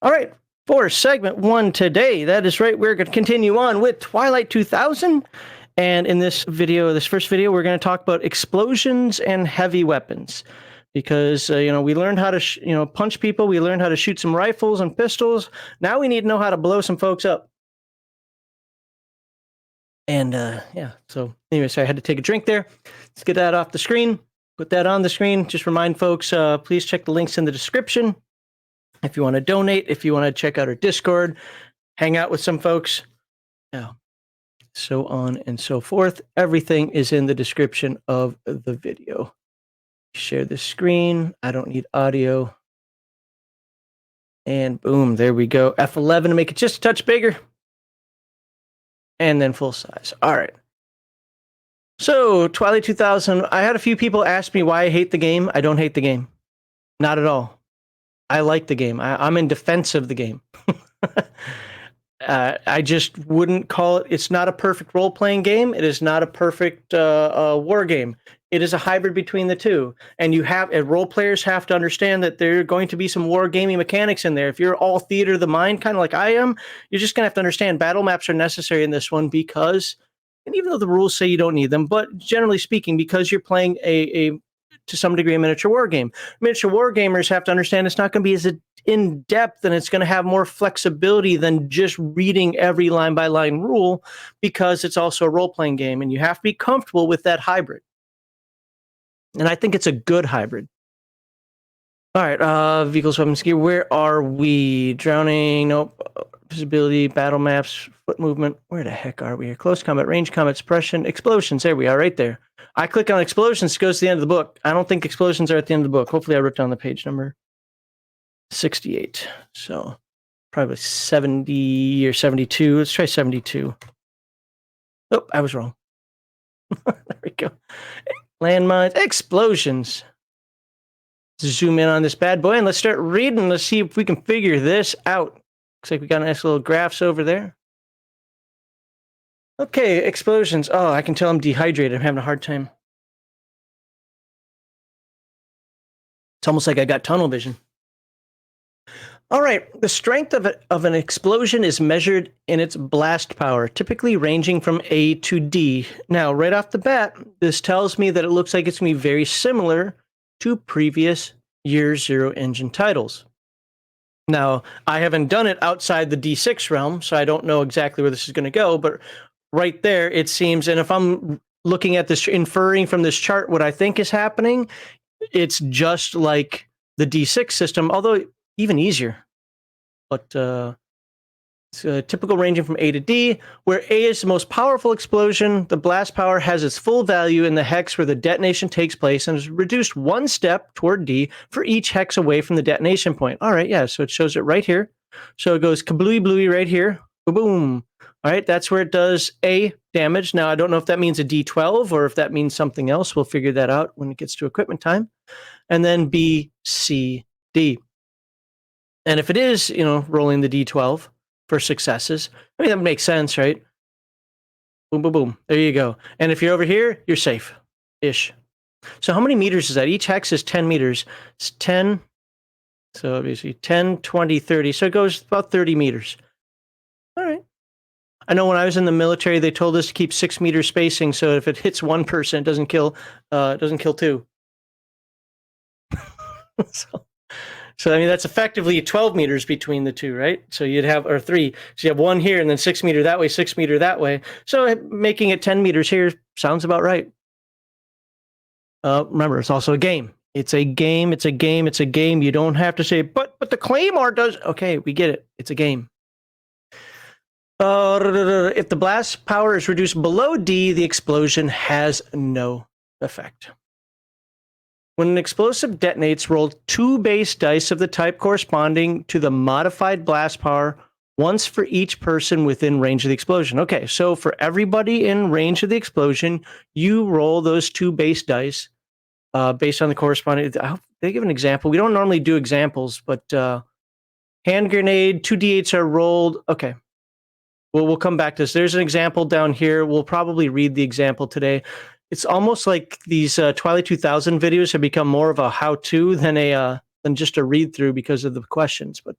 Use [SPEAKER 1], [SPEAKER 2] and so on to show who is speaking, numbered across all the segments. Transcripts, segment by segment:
[SPEAKER 1] All right, for segment 1 today, that is right, we're going to continue on with Twilight 2000. And in this video, this first video, we're going to talk about explosions and heavy weapons. Because, we learned how to, punch people. We learned how to shoot some rifles and pistols. Now we need to know how to blow some folks up. And, so anyway, so I had to take a drink there. Let's get that off the screen. Put that on the screen. Just remind folks, please check the links in the description. If you want to donate, if you want to check out our Discord, hang out with some folks. Yeah. So on and so forth. Everything is in the description of the video. Share the screen. I don't need audio. And boom, there we go. F11 to make it just a touch bigger. And then full size. All right. So Twilight 2000, I had a few people ask me why I hate the game. I don't hate the game. Not at all. I like the game. I'm in defense of the game. I just wouldn't call it. It's not a perfect role-playing game. It is not a perfect war game. It is a hybrid between the two. And role players have to understand that there are going to be some war gaming mechanics in there. If you're all theater of the mind, kind of like I am, you're just going to have to understand battle maps are necessary in this one because, and even though the rules say you don't need them, but generally speaking, because you're playing to some degree, a miniature war game. Miniature war gamers have to understand it's not going to be as in-depth and it's going to have more flexibility than just reading every line-by-line rule because it's also a role-playing game, and you have to be comfortable with that hybrid. And I think it's a good hybrid. All right, vehicles, weapons, gear. Where are we? Drowning, nope. Visibility, battle maps, foot movement. Where the heck are we here? Close combat, range combat, suppression, explosions. There we are, right there. I click on explosions, it goes to the end of the book. I don't think explosions are at the end of the book. Hopefully I wrote down the page number 68. So probably 70 or 72. Let's try 72. Oh, I was wrong. There we go. Landmines, explosions. Zoom in on this bad boy and let's start reading. Let's see if we can figure this out. Looks like we got nice little graphs over there. Okay, explosions. Oh, I can tell I'm dehydrated. I'm having a hard time. It's almost like I got tunnel vision. All right, the strength of an explosion is measured in its blast power, typically ranging from A to D. Now, right off the bat, this tells me that it looks like it's going to be very similar to previous Year Zero engine titles. Now, I haven't done it outside the D6 realm, so I don't know exactly where this is going to go, but right there, it seems, and if I'm looking at this, inferring from this chart what I think is happening, it's just like the D6 system, although even easier. But it's a typical ranging from A to D, where A is the most powerful explosion. The blast power has its full value in the hex where the detonation takes place and is reduced one step toward D for each hex away from the detonation point. All right, yeah, so it shows it right here. So it goes kablooey right here. Boom. All right, that's where it does A damage. Now, I don't know if that means a D12 or if that means something else. We'll figure that out when it gets to equipment time. And then B, C, D. And if it is, rolling the D12 for successes, I mean, that makes sense, right? Boom, boom, boom. There you go. And if you're over here, you're safe-ish. So how many meters is that? Each hex is 10 meters. It's 10. So obviously 10, 20, 30. So it goes about 30 meters. All right. I know when I was in the military, they told us to keep 6 meter spacing. So if it hits one person, it doesn't kill two. So I mean, that's effectively 12 meters between the two, right? So you'd have, or 3. So you have 1 here and then 6 meter that way, 6 meter that way. So making it 10 meters here sounds about right. Remember, it's also a game. It's a game. It's a game. It's a game. You don't have to say, but the Claymore does. Okay, we get it. It's a game. If the blast power is reduced below D, the explosion has no effect. When an explosive detonates, roll 2 base dice of the type corresponding to the modified blast power, once for each person within range of the explosion. Okay, so for everybody in range of the explosion, you roll those 2 base dice based on the corresponding. They give an example. We don't normally do examples, but hand grenade, 2d8s are rolled. Okay. Well, we'll come back to this. There's an example down here. We'll probably read the example today. It's almost like these Twilight 2000 videos have become more of a how-to than just a read-through because of the questions. But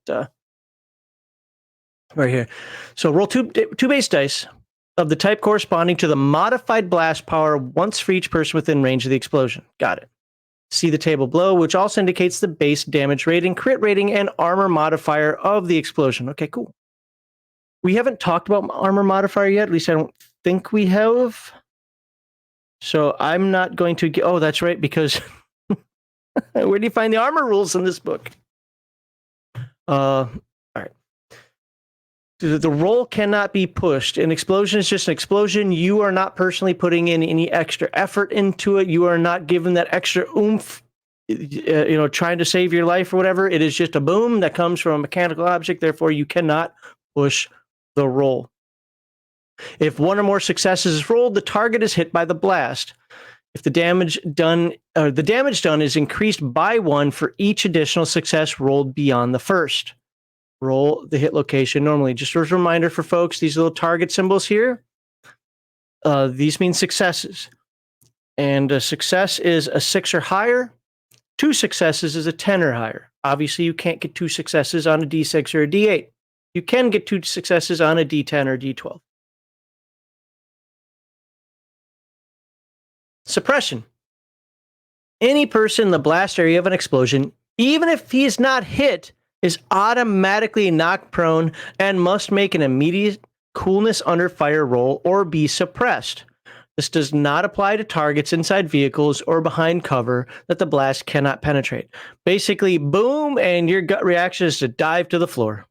[SPEAKER 1] right here. So roll two base dice of the type corresponding to the modified blast power once for each person within range of the explosion. Got it. See the table below, which also indicates the base damage rating, crit rating, and armor modifier of the explosion. Okay, cool. We haven't talked about armor modifier yet. At least I don't think we have. So I'm not going to get... Oh, that's right, because... Where do you find the armor rules in this book? All right. The roll cannot be pushed. An explosion is just an explosion. You are not personally putting in any extra effort into it. You are not given that extra oomph, trying to save your life or whatever. It is just a boom that comes from a mechanical object. Therefore, you cannot push the roll. If one or more successes is rolled, the target is hit by the blast. If the damage done is increased by 1 for each additional success rolled beyond the first. Roll the hit location normally. Just as a reminder for folks, these little target symbols here, these mean successes. And a success is a 6 or higher. 2 successes is a 10 or higher. Obviously, you can't get 2 successes on a D6 or a D8. You can get 2 successes on a D10 or D12. Suppression. Any person in the blast area of an explosion, even if he is not hit, is automatically knocked prone and must make an immediate coolness under fire roll or be suppressed. This does not apply to targets inside vehicles or behind cover that the blast cannot penetrate. Basically, boom, and your gut reaction is to dive to the floor.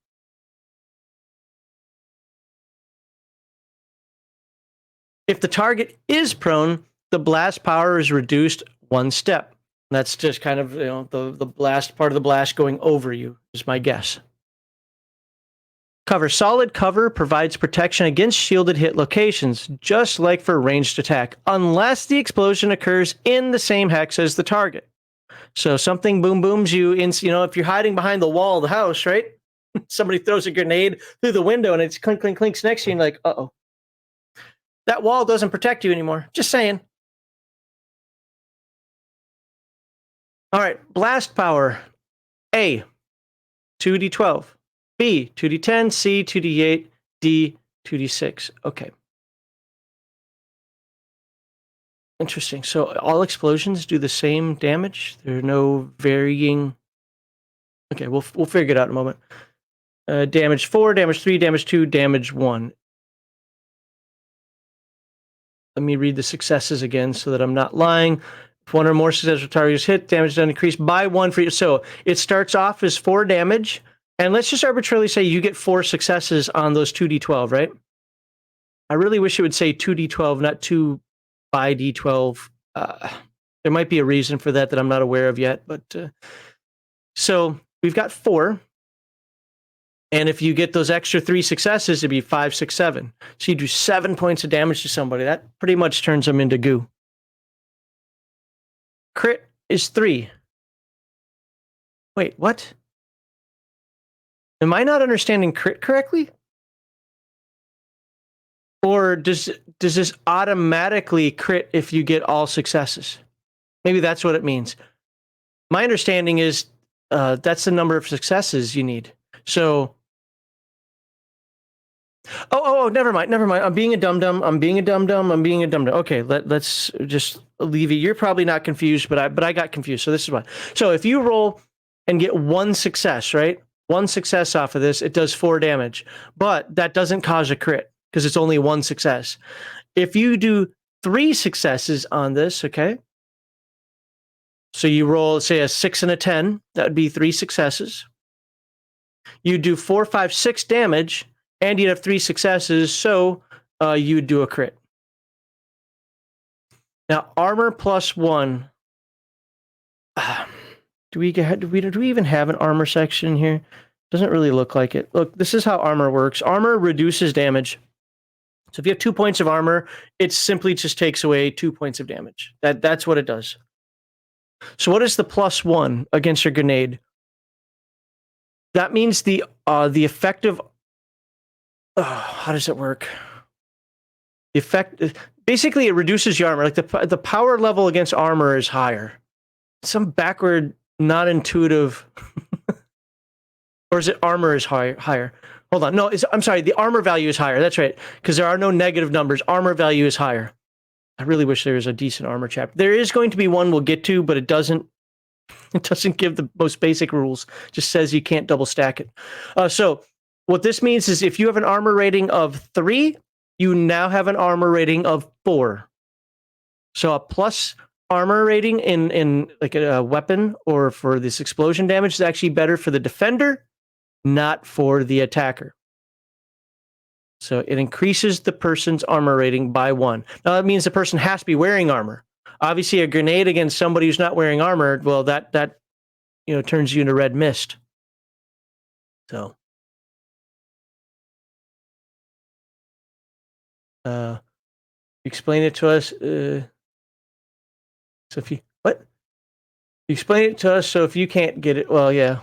[SPEAKER 1] If the target is prone, the blast power is reduced 1 step. That's just kind of the blast part of the blast going over you is my guess. Cover. Solid cover provides protection against shielded hit locations, just like for ranged attack, unless the explosion occurs in the same hex as the target. So something boom booms you in, if you're hiding behind the wall of the house, right? Somebody throws a grenade through the window and it's clink, clink, clinks next to you and you're like, uh-oh. That wall doesn't protect you anymore. Just saying. All right, blast power. A, 2d12. B, 2d10. C, 2d8. D, 2d6. Okay. Interesting. So all explosions do the same damage? There are no varying... Okay, we'll figure it out in a moment. Damage 4, damage 3, damage 2, damage 1. Let me read the successes again so that I'm not lying. If 1 or more successful targets hit, damage done increased by 1 for you. So it starts off as 4 damage. And let's just arbitrarily say you get 4 successes on those 2d12, right? I really wish it would say 2d12, not 2 by d12. There might be a reason for that I'm not aware of yet. But so we've got 4. And if you get those extra 3 successes, it'd be 5, 6, 7. So you do 7 points of damage to somebody. That pretty much turns them into goo. Crit is 3. Wait, what? Am I not understanding crit correctly? Or does this automatically crit if you get all successes? Maybe that's what it means. My understanding is that's the number of successes you need. So... Oh, never mind. I'm being a dum-dum. Okay, let's just leave it. You're probably not confused, but I got confused. So this is why. So if you roll and get 1 success, right? 1 success off of this, it does 4 damage. But that doesn't cause a crit because it's only 1 success. If you do 3 successes on this, okay? So you roll, say, a 6 and a 10. That would be 3 successes. You do 4, 5, 6 damage. And you'd have 3 successes, so you would do a crit. Now, armor plus 1. Do we even have an armor section here? Doesn't really look like it. Look, this is how armor works. Armor reduces damage. So if you have 2 points of armor, it simply just takes away 2 points of damage. That's what it does. So what is the plus 1 against your grenade? That means the effective... how does it work? The effect, basically, it reduces your armor. Like the power level against armor is higher. Some backward, not intuitive Or is it armor is higher? Hold on. No, I'm sorry. The armor value is higher. That's right. Because there are no negative numbers. Armor value is higher. I really wish there was a decent armor chapter. There is going to be one we'll get to, but it doesn't give the most basic rules. It just says you can't double stack it. So what this means is if you have an armor rating of 3, you now have an armor rating of 4. So a plus armor rating in like a weapon or for this explosion damage is actually better for the defender, not for the attacker. So it increases the person's armor rating by 1. Now that means the person has to be wearing armor. Obviously, a grenade against somebody who's not wearing armor, well, that turns you into red mist. So, explain it to us. So if you explain it to us, so if you can't get it, well, yeah.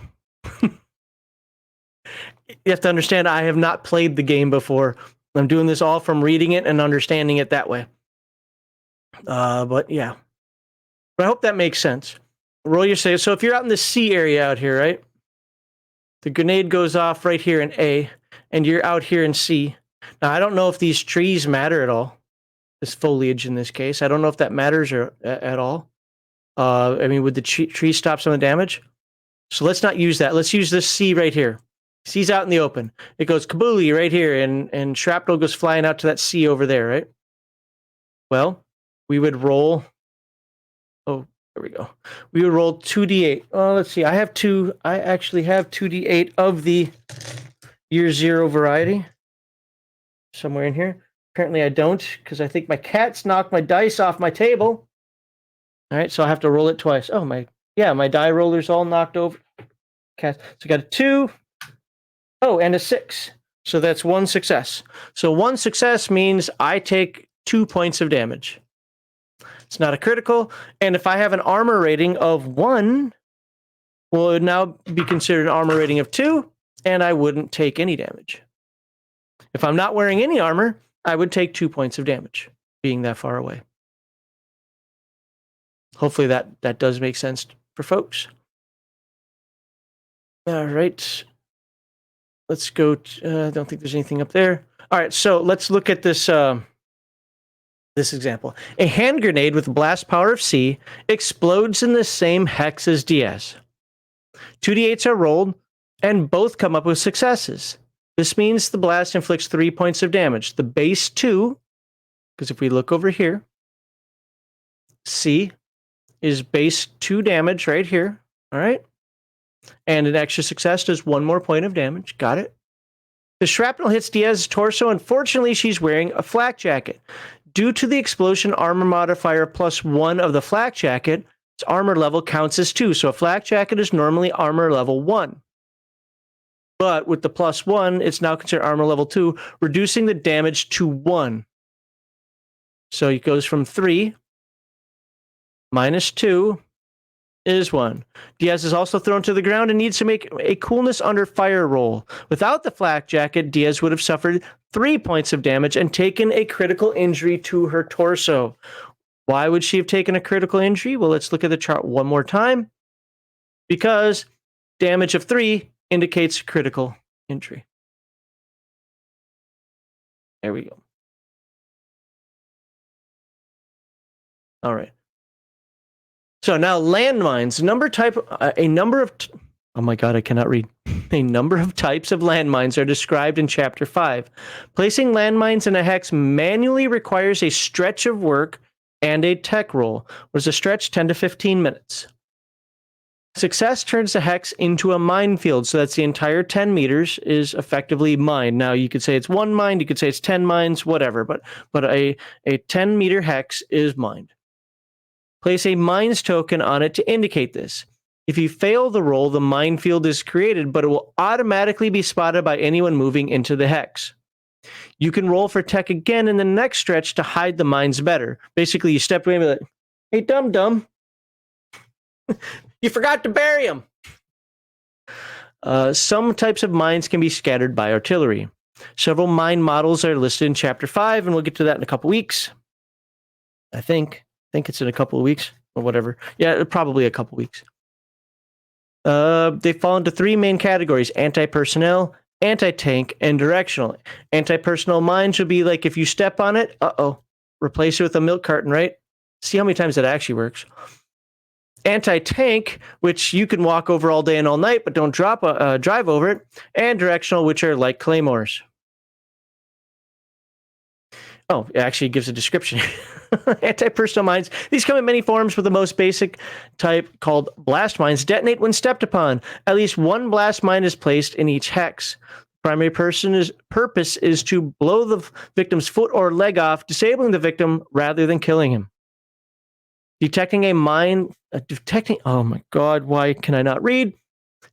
[SPEAKER 1] You have to understand, I have not played the game before. I'm doing this all from reading it and understanding it that way. But yeah. But I hope that makes sense. Roll your save. So if you're out in the C area out here, right? The grenade goes off right here in A, and you're out here in C. Now, I don't know if these trees matter at all. This foliage in this case. I don't know if that matters at all. I mean, would the tree stop some of the damage? So let's not use that. Let's use this C right here. C's out in the open. It goes kabooly right here, and shrapnel goes flying out to that C over there, right? Well, we would roll. Oh, there we go. We would roll 2d8. Oh, let's see. I actually have 2d8 of the year 0 variety somewhere in here. Apparently I don't, because I think my cat's knocked my dice off my table. All right, so I have to roll it twice. Oh, my die roller's all knocked over. Cat. So I got a 2. Oh, and a 6. So that's 1 success. So 1 success means I take 2 points of damage. It's not a critical. And if I have an armor rating of 1, well, it would now be considered an armor rating of 2, and I wouldn't take any damage. If I'm not wearing any armor, I would take 2 points of damage, being that far away. Hopefully that does make sense for folks. All right. Let's go. I don't think there's anything up there. All right, so let's look at this this example. A hand grenade with blast power of C explodes in the same hex as DS. 2d8s are rolled, and both come up with successes. This means the blast inflicts 3 points of damage. The base 2, because if we look over here, C is base 2 damage right here. All right. And an extra success does 1 more point of damage. Got it. The shrapnel hits Diaz's torso. Unfortunately, she's wearing a flak jacket. Due to the explosion armor modifier +1 of the flak jacket, its armor level counts as 2. So a flak jacket is normally armor level 1. But with the +1, it's now considered armor level 2, reducing the damage to 1. So it goes from 3 minus 2 is 1. Diaz is also thrown to the ground and needs to make a coolness under fire roll. Without the flak jacket, Diaz would have suffered 3 points of damage and taken a critical injury to her torso. Why would she have taken a critical injury? Well, let's look at the chart one more time. Because damage of 3 indicates critical injury. There we go. All right. So now landmines, oh my God, I cannot read. A number of types of landmines are described in Chapter 5. Placing landmines in a hex manually requires a stretch of work and a tech roll, whereas a stretch 10 to 15 minutes. Success turns the hex into a minefield, so that's the entire 10 meters is effectively mined. Now, you could say it's 1 mine, you could say it's 10 mines, whatever, but a 10-meter hex is mined. Place a mines token on it to indicate this. If you fail the roll, the minefield is created, but it will automatically be spotted by anyone moving into the hex. You can roll for tech again in the next stretch to hide the mines better. Basically, you step away and be like, hey, dum-dum, you forgot to bury them. Some types of mines can be scattered by artillery. Several mine models are listed in Chapter 5, and we'll get to that in a couple weeks. I think it's in a couple of weeks or whatever. Yeah, probably a couple weeks. They fall into three main categories: anti-personnel, anti-tank, and directional. Anti-personnel mines would be like if you step on it, replace it with a milk carton, right? See how many times that actually works. Anti-tank, which you can walk over all day and all night, but don't drive over it. And directional, which are like claymores. Oh, it actually gives a description. Anti-personnel mines. These come in many forms, with the most basic type, called blast mines, detonate when stepped upon. At least one blast mine is placed in each hex. Primary purpose is to blow the victim's foot or leg off, disabling the victim rather than killing him. Detecting a mine, oh my God, why can I not read?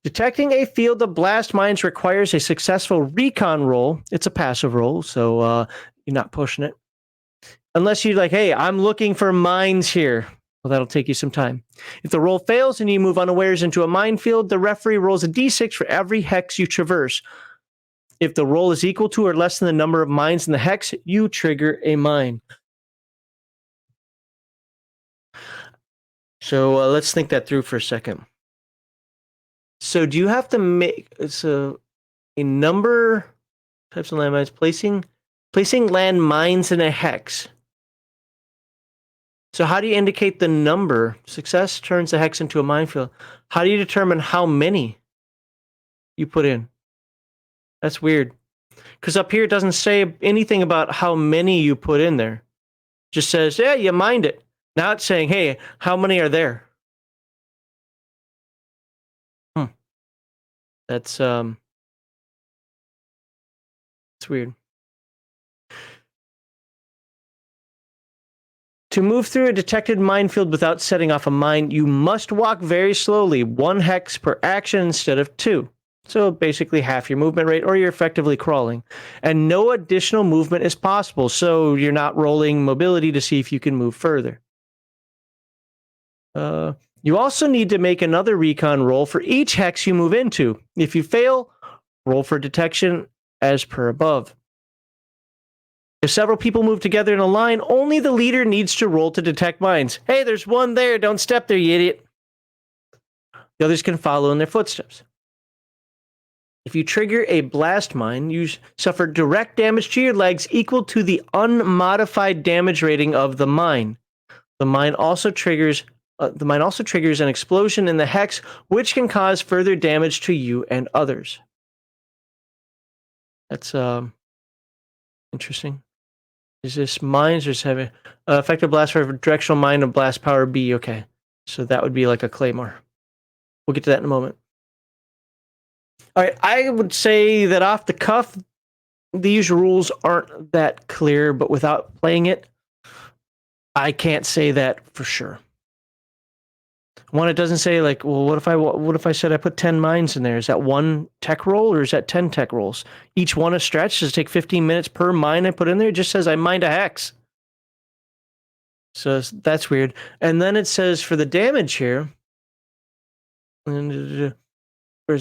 [SPEAKER 1] Detecting a field of blast mines requires a successful recon roll. It's a passive roll, so you're not pushing it. Unless you're like, hey, I'm looking for mines here. Well, that'll take you some time. If the roll fails and you move unawares into a minefield, the referee rolls a d6 for every hex you traverse. If the roll is equal to or less than the number of mines in the hex, you trigger a mine. So let's think that through for a second. So do you have to make a number types of landmines, placing landmines in a hex? So how do you indicate the number? Success turns the hex into a minefield. How do you determine how many you put in? That's weird. Because up here it doesn't say anything about how many you put in there. It just says, yeah, you mined it. Now it's saying, hey, how many are there? That's it's weird. To move through a detected minefield without setting off a mine, you must walk very slowly, 1 hex per action instead of 2. So basically half your movement rate, or you're effectively crawling. And no additional movement is possible, so you're not rolling mobility to see if you can move further. You also need to make another recon roll for each hex you move into. If you fail, roll for detection as per above. If several people move together in a line, only the leader needs to roll to detect mines. Hey, there's one there. Don't step there, you idiot. The others can follow in their footsteps. If you trigger a blast mine, you suffer direct damage to your legs equal to the unmodified damage rating of the mine. The mine also triggers an explosion in the hex, which can cause further damage to you and others. That's interesting. Is this mines or is it effective blast for directional mine of blast power B? Okay, so that would be like a claymore. We'll get to that in a moment. All right, I would say that off the cuff, these rules aren't that clear, but without playing it, I can't say that for sure. One, it doesn't say like, well, what if I said I put 10 mines in there? Is that 1 tech roll or is that 10 tech rolls? Each one a stretch. Does it take 15 minutes per mine I put in there? It just says I mined a hex. So that's weird. And then it says for the damage here, whereas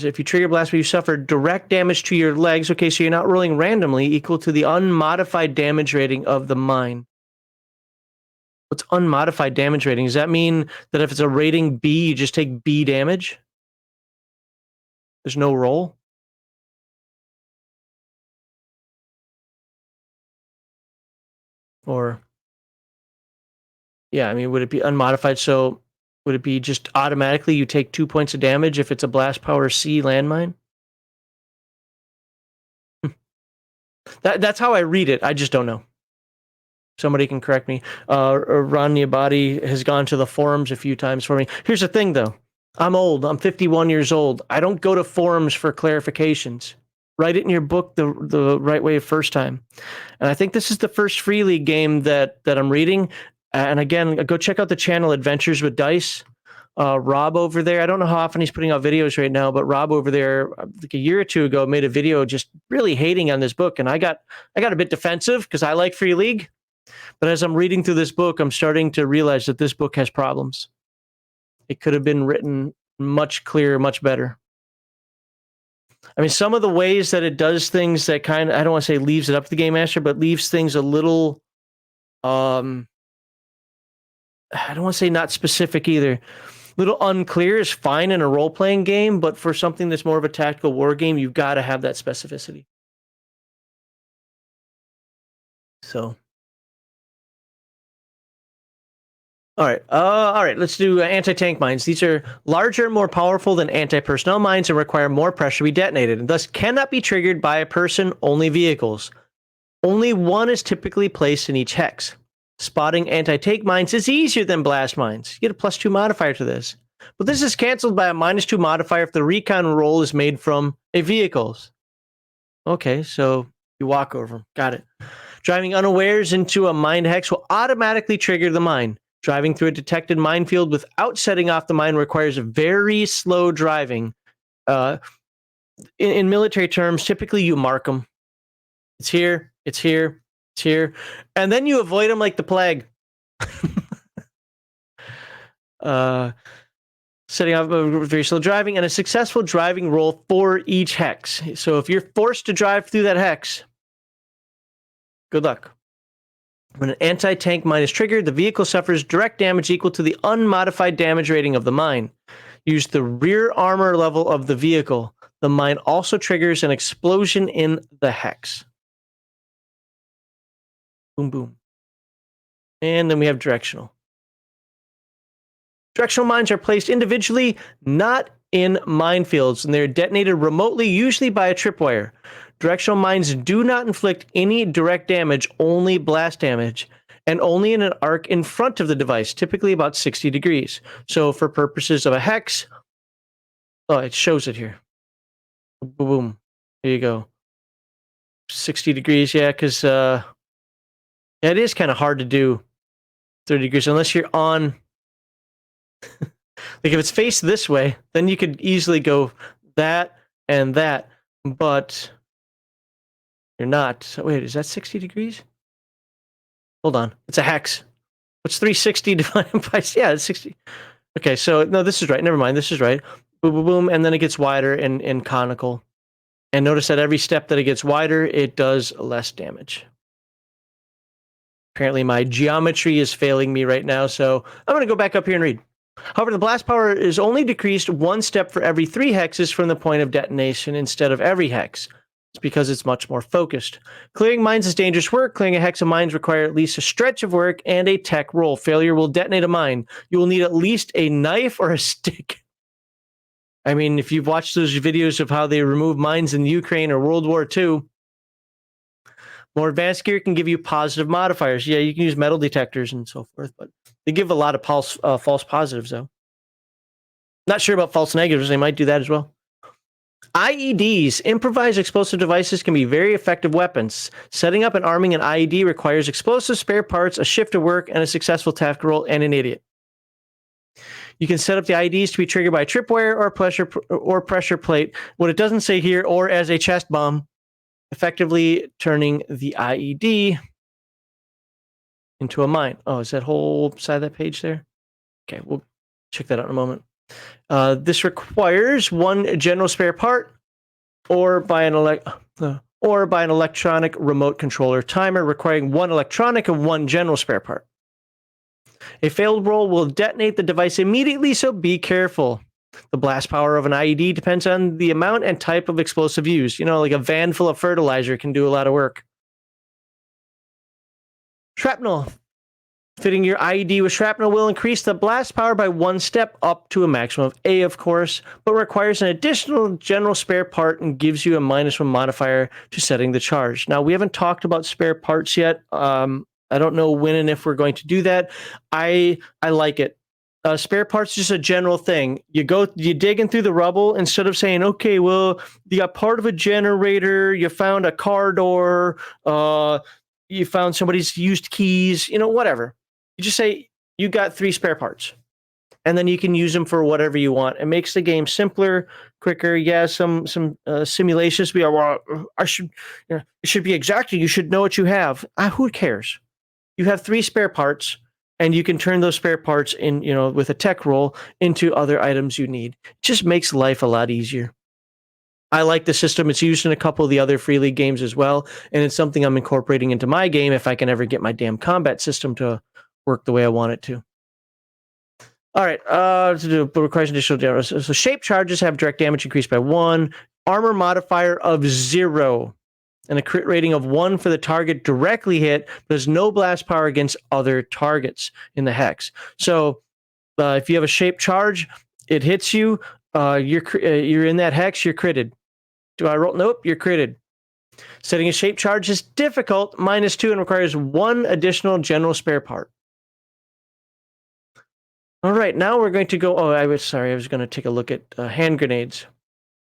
[SPEAKER 1] if you trigger blast, you suffer direct damage to your legs. Okay, so you're not rolling randomly, equal to the unmodified damage rating of the mine. What's unmodified damage rating? Does that mean that if it's a rating B, you just take B damage? There's no roll? Or, yeah, I mean, would it be unmodified? So would it be just automatically you take 2 points of damage if it's a blast power C landmine? That's how I read it. I just don't know. Somebody can correct me. Ron Niabati has gone to the forums a few times for me. Here's the thing, though. I'm old. I'm 51 years old. I don't go to forums for clarifications. Write it in your book the right way first time. And I think this is the first Free League game that I'm reading. And again, go check out the channel Adventures with Dice. Rob over there, I don't know how often he's putting out videos right now, but Rob over there, like a year or two ago, made a video just really hating on this book. And I got a bit defensive because I like Free League. But as I'm reading through this book, I'm starting to realize that this book has problems. It could have been written much clearer, much better. I mean, some of the ways that it does things that kind of, I don't want to say leaves it up to the Game Master, but leaves things a little, I don't want to say not specific either. Little unclear is fine in a role-playing game, but for something that's more of a tactical war game, you've got to have that specificity. So, all right. Let's do anti-tank mines. These are larger and more powerful than anti-personnel mines and require more pressure to be detonated, and thus cannot be triggered by a person, only vehicles. Only one is typically placed in each hex. Spotting anti-tank mines is easier than blast mines. You get a +2 modifier to this. But this is canceled by a -2 modifier if the recon roll is made from a vehicles. Okay, so you walk over them. Got it. Driving unawares into a mine hex will automatically trigger the mine. Driving through a detected minefield without setting off the mine requires very slow driving. In military terms, typically you mark them. It's here, it's here, it's here. And then you avoid them like the plague. Setting off very slow driving and a successful driving roll for each hex. So if you're forced to drive through that hex, good luck. When an anti-tank mine is triggered, the vehicle suffers direct damage equal to the unmodified damage rating of the mine. Use the rear armor level of the vehicle. The mine also triggers an explosion in the hex. Boom, boom. And then we have directional. Directional mines are placed individually, not in minefields, and they're detonated remotely, usually by a tripwire. Directional mines do not inflict any direct damage, only blast damage, and only in an arc in front of the device, typically about 60 degrees. So for purposes of a hex, oh, it shows it here. Boom, boom. There you go. 60 degrees, yeah, because yeah, it is kind of hard to do 30 degrees unless you're on... Like if it's faced this way, then you could easily go that and that, but you're not. So wait, is that 60 degrees? Hold on. It's a hex. What's 360 divided by... Yeah, it's 60. Okay, so no, this is right. Never mind. This is right. Boom, boom, boom. And then it gets wider and conical. And notice that every step that it gets wider, it does less damage. Apparently my geometry is failing me right now, so I'm going to go back up here and read. However, the blast power is only decreased one step for every 3 hexes from the point of detonation instead of every hex. It's because it's much more focused. Clearing mines is dangerous work. Clearing a hex of mines requires at least a stretch of work and a tech roll. Failure will detonate a mine. You will need at least a knife or a stick. I mean, if you've watched those videos of how they remove mines in Ukraine or World War II, more advanced gear can give you positive modifiers. Yeah, you can use metal detectors and so forth, but they give a lot of false positives, though. Not sure about false negatives. They might do that as well. IEDs, improvised explosive devices, can be very effective weapons. Setting up and arming an IED requires explosive spare parts, a shift of work, and a successful tactical roll, and an idiot. You can set up the IEDs to be triggered by a tripwire or pressure plate. What it doesn't say here, or as a chest bomb, effectively turning the IED into a mine. Oh, is that whole side of that page there? Okay, we'll check that out in a moment. This requires one general spare part, or by an electronic remote controller timer requiring one electronic and one general spare part. A failed roll will detonate the device immediately, so be careful. The blast power of an IED depends on the amount and type of explosive used. You know, like a van full of fertilizer can do a lot of work. Shrapnel. Fitting your IED with shrapnel will increase the blast power by 1 step up to a maximum of A, of course, but requires an additional general spare part and gives you a -1 modifier to setting the charge. Now, we haven't talked about spare parts yet. I don't know when and if we're going to do that. I like it. Spare parts is just a general thing. You digging through the rubble, instead of saying, okay, well, you got part of a generator, you found a car door, you found somebody's used keys, whatever. You just say, you got 3 spare parts. And then you can use them for whatever you want. It makes the game simpler, quicker. Yeah, some simulations. It should be exacting. You should know what you have. Who cares? You have 3 spare parts. And you can turn those spare parts in, with a tech roll into other items you need. It just makes life a lot easier. I like the system. It's used in a couple of the other Free League games as well. And it's something I'm incorporating into my game if I can ever get my damn combat system to work the way I want it to. All right. To do requires additional damage. So shape charges have direct damage increased by 1, armor modifier of 0, and a crit rating of 1 for the target directly hit. There's no blast power against other targets in the hex. So if you have a shape charge, it hits you. You're in that hex. You're critted. Do I roll? Nope. You're critted. Setting a shape charge is difficult, -2, and requires 1 additional general spare part. All right, now we're going to go. Oh, I was going to take a look at hand grenades.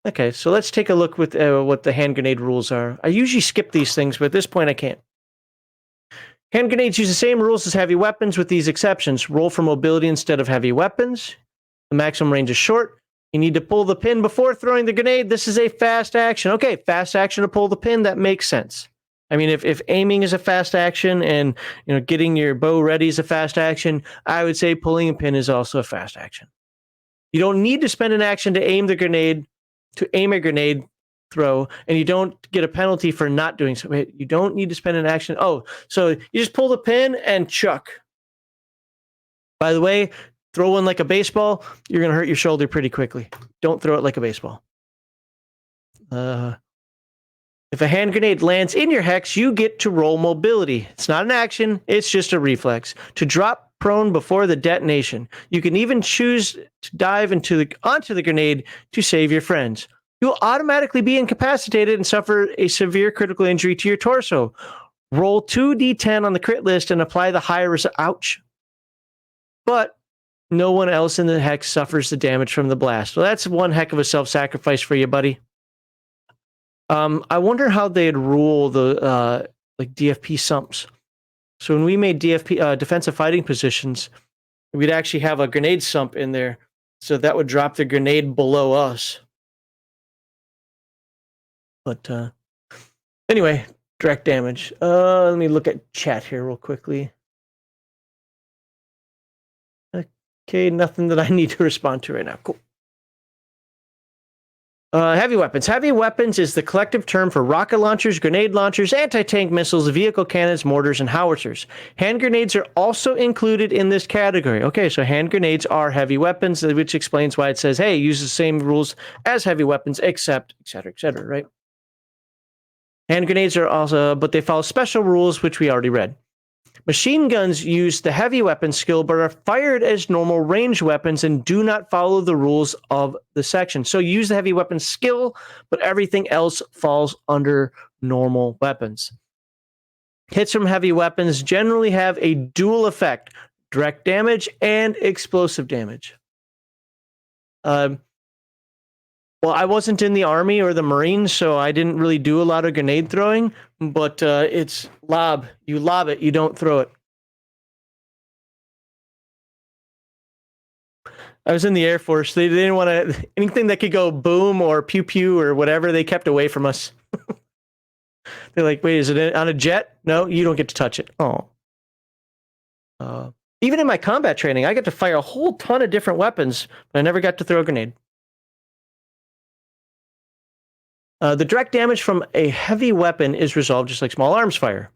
[SPEAKER 1] Okay, so let's take a look with what the hand grenade rules are. I usually skip these things, but at this point I can't. Hand grenades use the same rules as heavy weapons with these exceptions. Roll for mobility instead of heavy weapons. The maximum range is short. You need to pull the pin before throwing the grenade. This is a fast action. Okay, fast action to pull the pin. That makes sense. I mean, if aiming is a fast action and getting your bow ready is a fast action, I would say pulling a pin is also a fast action. You don't need to spend an action to aim a grenade throw, and you don't get a penalty for not doing so. Wait, you don't need to spend an action. Oh, so you just pull the pin and chuck. By the way, throw one like a baseball, you're going to hurt your shoulder pretty quickly. Don't throw it like a baseball. If a hand grenade lands in your hex, you get to roll mobility. It's not an action, it's just a reflex. To drop prone before the detonation. You can even choose to dive onto the grenade to save your friends. You'll automatically be incapacitated and suffer a severe critical injury to your torso. Roll 2d10 on the crit list and apply the higher result. Ouch. But no one else in the hex suffers the damage from the blast. Well, that's one heck of a self-sacrifice for you, buddy. I wonder how they'd rule the like DFP sumps. So when we made DFP defensive fighting positions, we'd actually have a grenade sump in there, so that would drop the grenade below us. But anyway, direct damage. Let me look at chat here real quickly. Okay, nothing that I need to respond to right now. Cool. Heavy weapons. Heavy weapons is the collective term for rocket launchers, grenade launchers, anti-tank missiles, vehicle cannons, mortars, and howitzers. Hand grenades are also included in this category. Okay, so hand grenades are heavy weapons, which explains why it says, hey, use the same rules as heavy weapons, except, et cetera, right? Hand grenades are also, but they follow special rules, which we already read. Machine guns use the heavy weapon skill, but are fired as normal range weapons and do not follow the rules of the section. So use the heavy weapon skill, but everything else falls under normal weapons. Hits from heavy weapons generally have a dual effect, direct damage and explosive damage. Well, I wasn't in the Army or the Marines, so I didn't really do a lot of grenade throwing, but it's lob. You lob it, you don't throw it. I was in the Air Force. They didn't want to, anything that could go boom or pew pew or whatever, they kept away from us. They're like, wait, is it on a jet? No, you don't get to touch it. Oh. Even in my combat training, I got to fire a whole ton of different weapons, but I never got to throw a grenade. The direct damage from a heavy weapon is resolved just like small arms fire.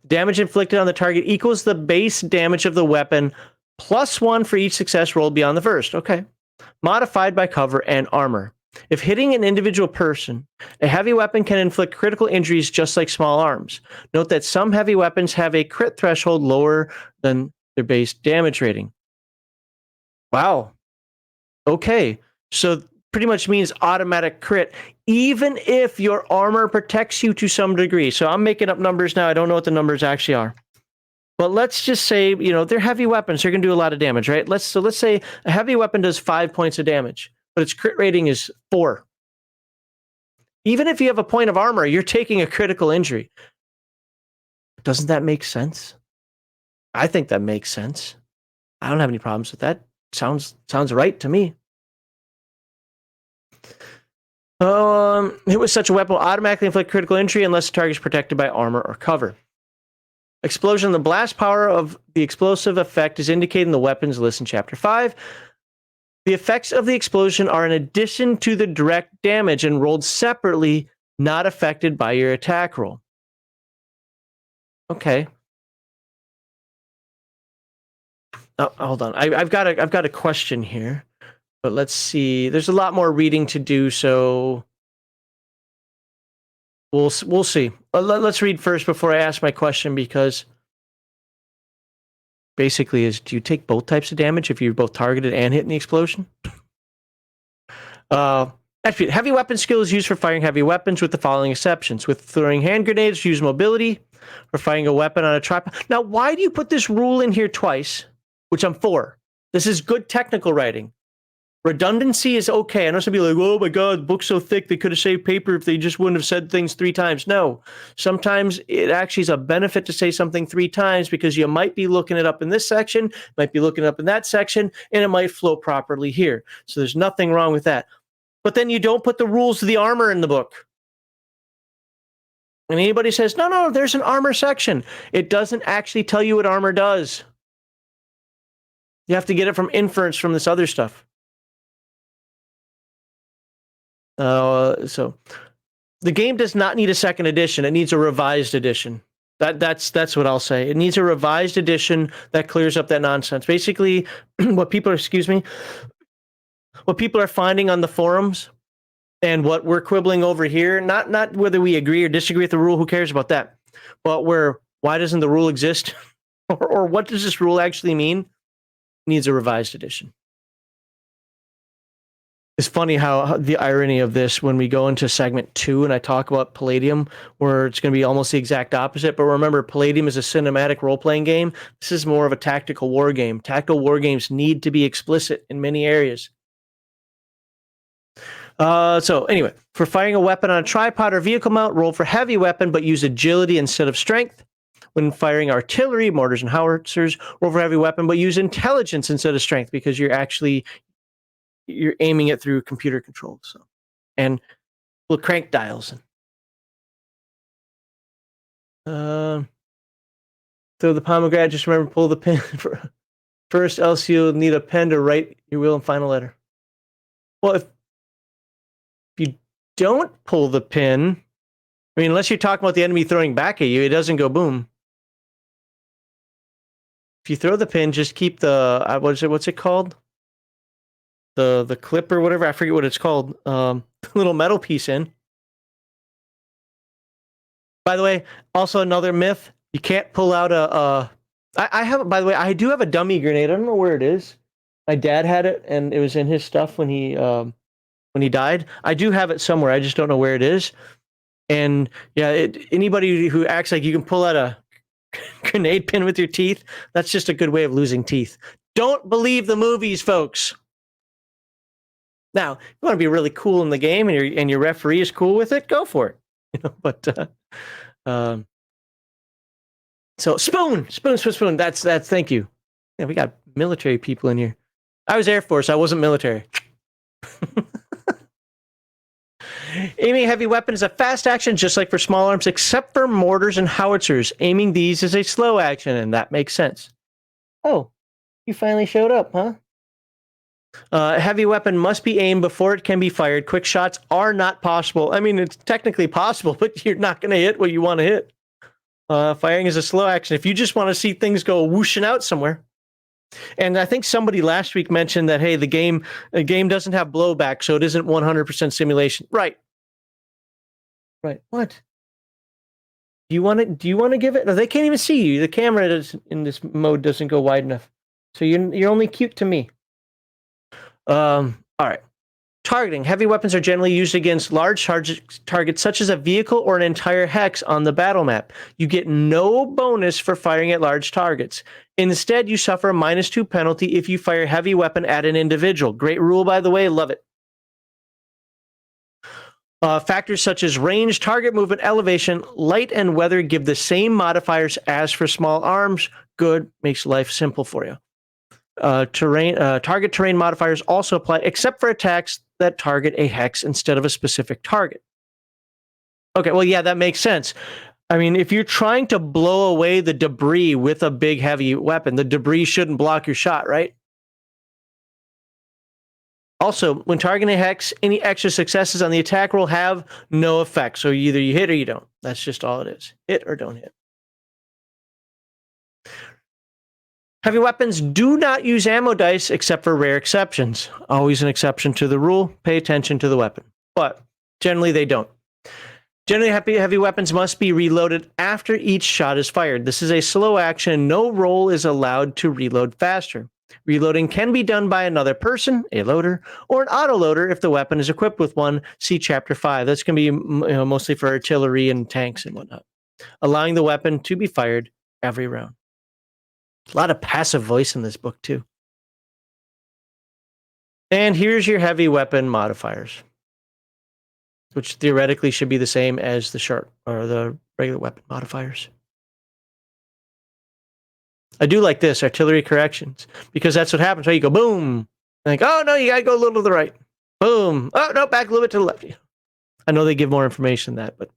[SPEAKER 1] Damage inflicted on the target equals the base damage of the weapon +1 for each success rolled beyond the first. Okay. Modified by cover and armor. If hitting an individual person, a heavy weapon can inflict critical injuries just like small arms. Note that some heavy weapons have a crit threshold lower than their base damage rating. Wow. Okay. So pretty much means automatic crit, even if your armor protects you to some degree. So I'm making up numbers now. I don't know what the numbers actually are. But let's just say, they're heavy weapons. They're going to do a lot of damage, right? Let's say a heavy weapon does 5 points of damage, but its crit rating is 4. Even if you have a point of armor, you're taking a critical injury. Doesn't that make sense? I think that makes sense. I don't have any problems with that. Sounds right to me. Hit with such a weapon will automatically inflict critical injury unless the target is protected by armor or cover. Explosion. The blast power of the explosive effect is indicated in the weapons list in Chapter 5. The effects of the explosion are in addition to the direct damage and rolled separately, not affected by your attack roll. Okay. hold on. I've got a question here, but let's see. There's a lot more reading to do, so we'll see. Let's read first before I ask my question, because basically do you take both types of damage if you're both targeted and hit in the explosion? Heavy weapon skill is used for firing heavy weapons with the following exceptions. With throwing hand grenades, use mobility. For firing a weapon on a tripod. Now, why do you put this rule in here twice, which I'm for? This is good technical writing. Redundancy is okay. I know some people are like, oh my God, the book's so thick, they could have saved paper if they just wouldn't have said things 3 times. No, sometimes it actually is a benefit to say something 3 times, because you might be looking it up in this section, might be looking it up in that section, and it might flow properly here. So there's nothing wrong with that. But then you don't put the rules of the armor in the book. And anybody says, no, there's an armor section. It doesn't actually tell you what armor does. You have to get it from inference from this other stuff. So the game does not need a second edition. It needs a revised edition. That's what I'll say. It needs a revised edition that clears up that nonsense. Basically, what people are finding on the forums and what we're quibbling over here, not whether we agree or disagree with the rule, who cares about that, but why doesn't the rule exist? or what does this rule actually mean? It needs a revised edition. It's funny how the irony of this, when we go into segment 2 and I talk about Palladium, where it's going to be almost the exact opposite. But remember, Palladium is a cinematic role-playing game. This is more of a tactical war game. Tactical war games need to be explicit in many areas. So anyway, for firing a weapon on a tripod or vehicle mount, roll for heavy weapon, but use agility instead of strength. When firing artillery, mortars and howitzers, roll for heavy weapon, but use intelligence instead of strength, because you're aiming it through computer control. So, and little crank dials. Throw the pomegranate. Just remember, pull the pin first, else you'll need a pen to write your will and final letter. Well, if you don't pull the pin, I mean, unless you're talking about the enemy throwing back at you, it doesn't go boom. If you throw the pin, just keep the what's it called? The clip or whatever, I forget what it's called. Little metal piece in. By the way, also another myth: you can't pull out I have. By the way, I do have a dummy grenade. I don't know where it is. My dad had it, and it was in his stuff when he died. I do have it somewhere. I just don't know where it is. And yeah, anybody who acts like you can pull out a grenade pin with your teeth, that's just a good way of losing teeth. Don't believe the movies, folks. Now, if you want to be really cool in the game and your referee is cool with it, go for it. But so spoon. That's thank you. Yeah, we got military people in here. I was Air Force. I wasn't military. Aiming a heavy weapon is a fast action, just like for small arms, except for mortars and howitzers. Aiming these is a slow action, and that makes sense. Oh, you finally showed up, huh? A heavy weapon must be aimed before it can be fired. Quick shots are not possible. I mean, it's technically possible, but you're not going to hit what you want to hit. Firing is a slow action. If you just want to see things go whooshing out somewhere. And I think somebody last week mentioned that, hey, the game doesn't have blowback, so it isn't 100% simulation. Right. What? Do you want to give it? No, they can't even see you. The camera in this mode doesn't go wide enough. So you're only cute to me. All right. Targeting. Heavy weapons are generally used against large targets such as a vehicle or an entire hex on the battle map. You get no bonus for firing at large targets. Instead, you suffer a -2 penalty if you fire heavy weapon at an individual. Great rule, by the way. Love it. Factors such as range, target movement, elevation, light, and weather give the same modifiers as for small arms. Good. Makes life simple for you. Target terrain modifiers also apply, except for attacks that target a hex instead of a specific target. Okay, well, yeah, that makes sense. I mean, if you're trying to blow away the debris with a big, heavy weapon, the debris shouldn't block your shot, right? Also, when targeting a hex, any extra successes on the attack roll have no effect. So either you hit or you don't. That's just all it is. Hit or don't hit. Heavy weapons do not use ammo dice except for rare exceptions. Always an exception to the rule. Pay attention to the weapon. But generally they don't. Generally, heavy weapons must be reloaded after each shot is fired. This is a slow action. No roll is allowed to reload faster. Reloading can be done by another person, a loader, or an autoloader if the weapon is equipped with one. See Chapter 5. That's going to be mostly for artillery and tanks and whatnot. Allowing the weapon to be fired every round. A lot of passive voice in this book, too. And here's your heavy weapon modifiers, which theoretically should be the same as the short or the regular weapon modifiers. I do like this, artillery corrections, because that's what happens, right? You go boom. Like, oh no, you gotta go a little to the right. Boom. Oh no, back a little bit to the left. I know they give more information than that, but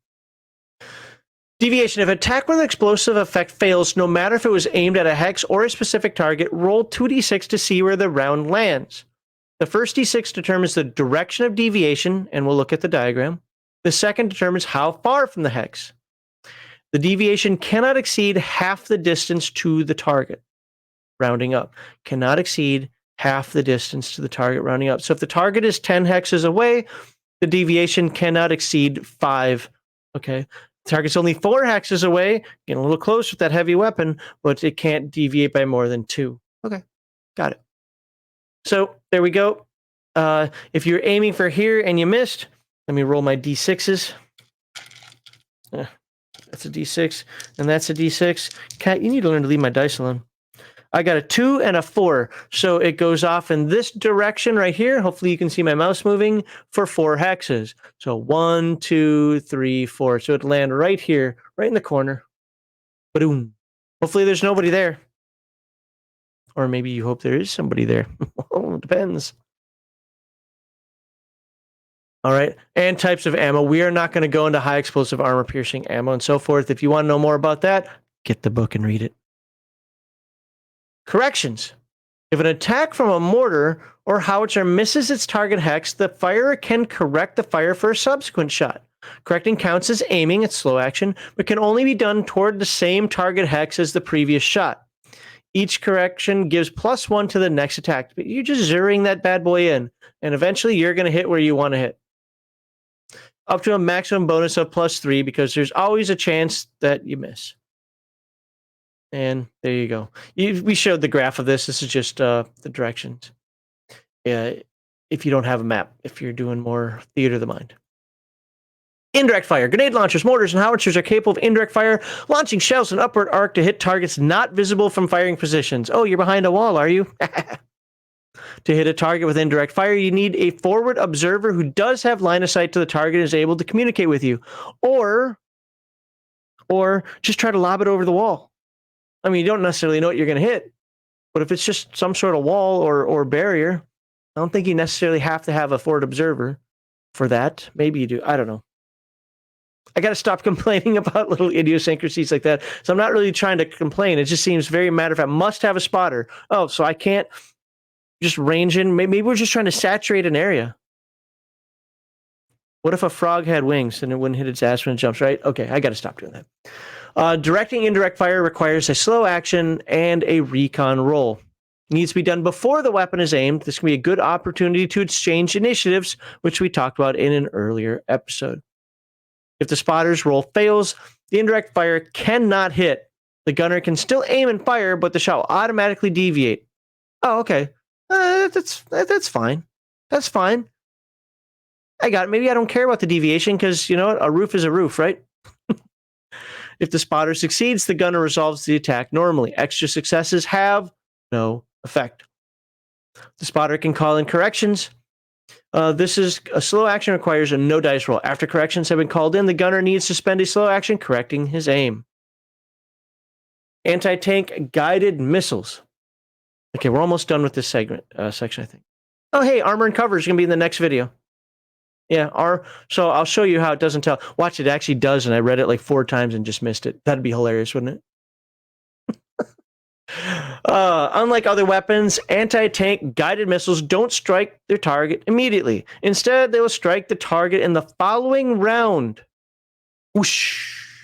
[SPEAKER 1] deviation. If attack with an explosive effect fails, no matter if it was aimed at a hex or a specific target, roll 2d6 to see where the round lands. The first d6 determines the direction of deviation, and we'll look at the diagram. The second determines how far from the hex. The deviation cannot exceed half the distance to the target, rounding up. Cannot exceed half the distance to the target, rounding up. So if the target is 10 hexes away, the deviation cannot exceed 5. Okay. The target's only 4 hexes away, getting a little close with that heavy weapon, but it can't deviate by more than 2. Okay. Got it. So there we go. If you're aiming for here and you missed, let me roll my d6s. That's a d6, and that's a d6. Cat, you need to learn to leave my dice alone. I got a 2 and a 4, so it goes off in this direction right here. Hopefully you can see my mouse moving for 4 hexes. So 1, 2, 3, 4. So it'll land right here, right in the corner. Ba-doom. Hopefully there's nobody there. Or maybe you hope there is somebody there. It depends. All right. And types of ammo. We are not going to go into high explosive armor piercing ammo and so forth. If you want to know more about that, get the book and read it. Corrections. If an attack from a mortar or howitzer misses its target hex, the firer can correct the fire for a subsequent shot. Correcting counts as aiming, it's slow action, but can only be done toward the same target hex as the previous shot. Each correction gives +1 to the next attack. But you're just zeroing that bad boy in, and eventually you're going to hit where you want to hit. Up to a maximum bonus of +3, because there's always a chance that you miss. And there you go. We showed the graph of this. This is just the directions. If you don't have a map, if you're doing more theater of the mind. Indirect fire. Grenade launchers, mortars, and howitzers are capable of indirect fire, launching shells in upward arc to hit targets not visible from firing positions. Oh, you're behind a wall, are you? To hit a target with indirect fire, you need a forward observer who does have line of sight to the target and is able to communicate with you. Or just try to lob it over the wall. I mean, you don't necessarily know what you're going to hit, but if it's just some sort of wall or barrier, I don't think you necessarily have to have a forward observer for that. Maybe you do. I don't know. I got to stop complaining about little idiosyncrasies like that. So I'm not really trying to complain. It just seems very matter of fact. Must have a spotter. Oh, so I can't just range in. Maybe we're just trying to saturate an area. What if a frog had wings and it wouldn't hit its ass when it jumps, right? Okay, I got to stop doing that. Directing indirect fire requires a slow action and a recon roll. It needs to be done before the weapon is aimed. This can be a good opportunity to exchange initiatives, which we talked about in an earlier episode. If the spotter's roll fails, the indirect fire cannot hit. The gunner can still aim and fire, but the shot will automatically deviate. Oh, okay. That's fine. That's fine. I got it. Maybe I don't care about the deviation because, you know what? A roof is a roof, right? If the spotter succeeds, the gunner resolves the attack normally. Extra successes have no effect. The spotter can call in corrections. This is a slow action, requires a no dice roll. After corrections have been called in, the gunner needs to spend a slow action correcting his aim. Anti-tank guided missiles. Okay, we're almost done with this section, I think. Oh, hey, armor and cover is going to be in the next video. Yeah, so I'll show you how it doesn't tell. Watch, it actually does, and I read it like 4 times and just missed it. That'd be hilarious, wouldn't it? Unlike other weapons, anti-tank guided missiles don't strike their target immediately. Instead, they will strike the target in the following round. Whoosh.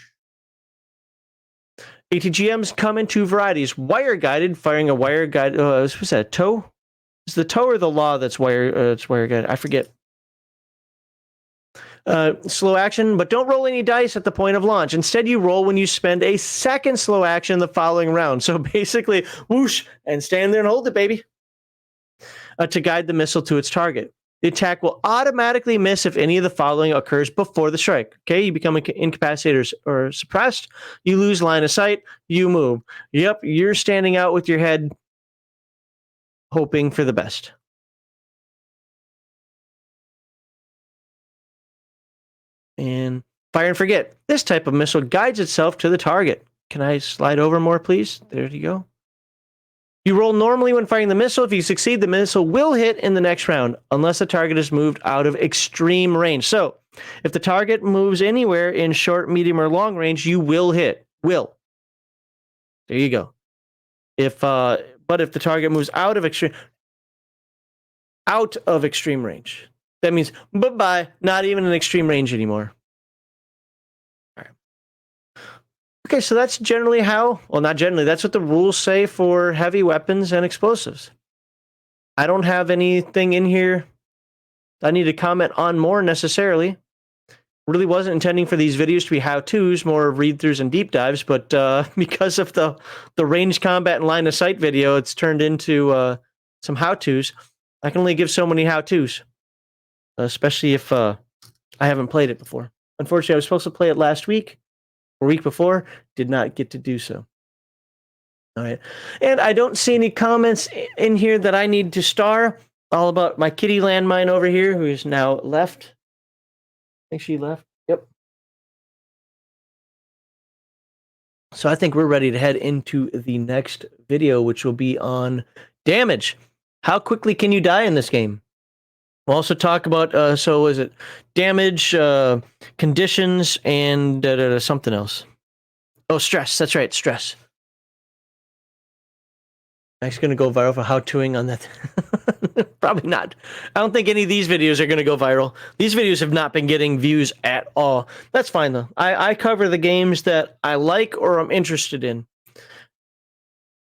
[SPEAKER 1] ATGMs come in two varieties. Wire guided, firing a wire guide. What's that? Toe? Is the toe or the law that's wire guided? I forget. Slow action, but don't roll any dice at the point of launch. Instead, you roll when you spend a second slow action the following round. So basically, whoosh, and stand there and hold it, baby, to guide the missile to its target. The attack will automatically miss if any of the following occurs before the strike. Okay, you become incapacitated or suppressed. You lose line of sight. You move. Yep, you're standing out with your head, hoping for the best. And fire and forget. This type of missile guides itself to the target. Can I slide over more, please? There you go. You roll normally when firing the missile. If you succeed, the missile will hit in the next round, unless the target is moved out of extreme range. So, if the target moves anywhere in short, medium, or long range, you will hit. Will. There you go. But if the target moves out of extreme range, that means bye-bye, not even in extreme range anymore. All right. Okay, so that's generally that's what the rules say for heavy weapons and explosives. I don't have anything in here I need to comment on more necessarily. Really wasn't intending for these videos to be how-tos, more read-throughs and deep dives, but because of the range combat and line of sight video, it's turned into some how-tos. I can only give so many how-tos. Especially if I haven't played it before. Unfortunately, I was supposed to play it last week or week before. Did not get to do so. All right. And I don't see any comments in here that I need to star. All about my kitty landmine over here, who is now left. I think she left. Yep. So I think we're ready to head into the next video, which will be on damage. How quickly can you die in this game? We'll also talk about, damage, conditions, and something else. Oh, stress. That's right, stress. I'm just going to go viral for how-toing on that. Probably not. I don't think any of these videos are going to go viral. These videos have not been getting views at all. That's fine, though. I cover the games that I like or I'm interested in.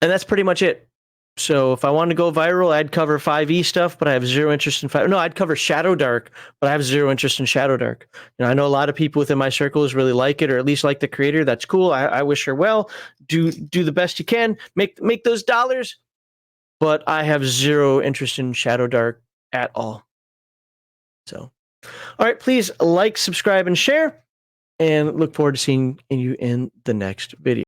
[SPEAKER 1] And that's pretty much it. So if I wanted to go viral, I'd cover 5e stuff, but I have zero interest in 5. No, I'd cover Shadow Dark, but I have zero interest in Shadow Dark. You know, I know a lot of people within my circles really like it, or at least like the creator. That's cool. I wish her well. Do the best you can. Make those dollars. But I have zero interest in Shadow Dark at all. So, all right, please like, subscribe, and share, and look forward to seeing you in the next video.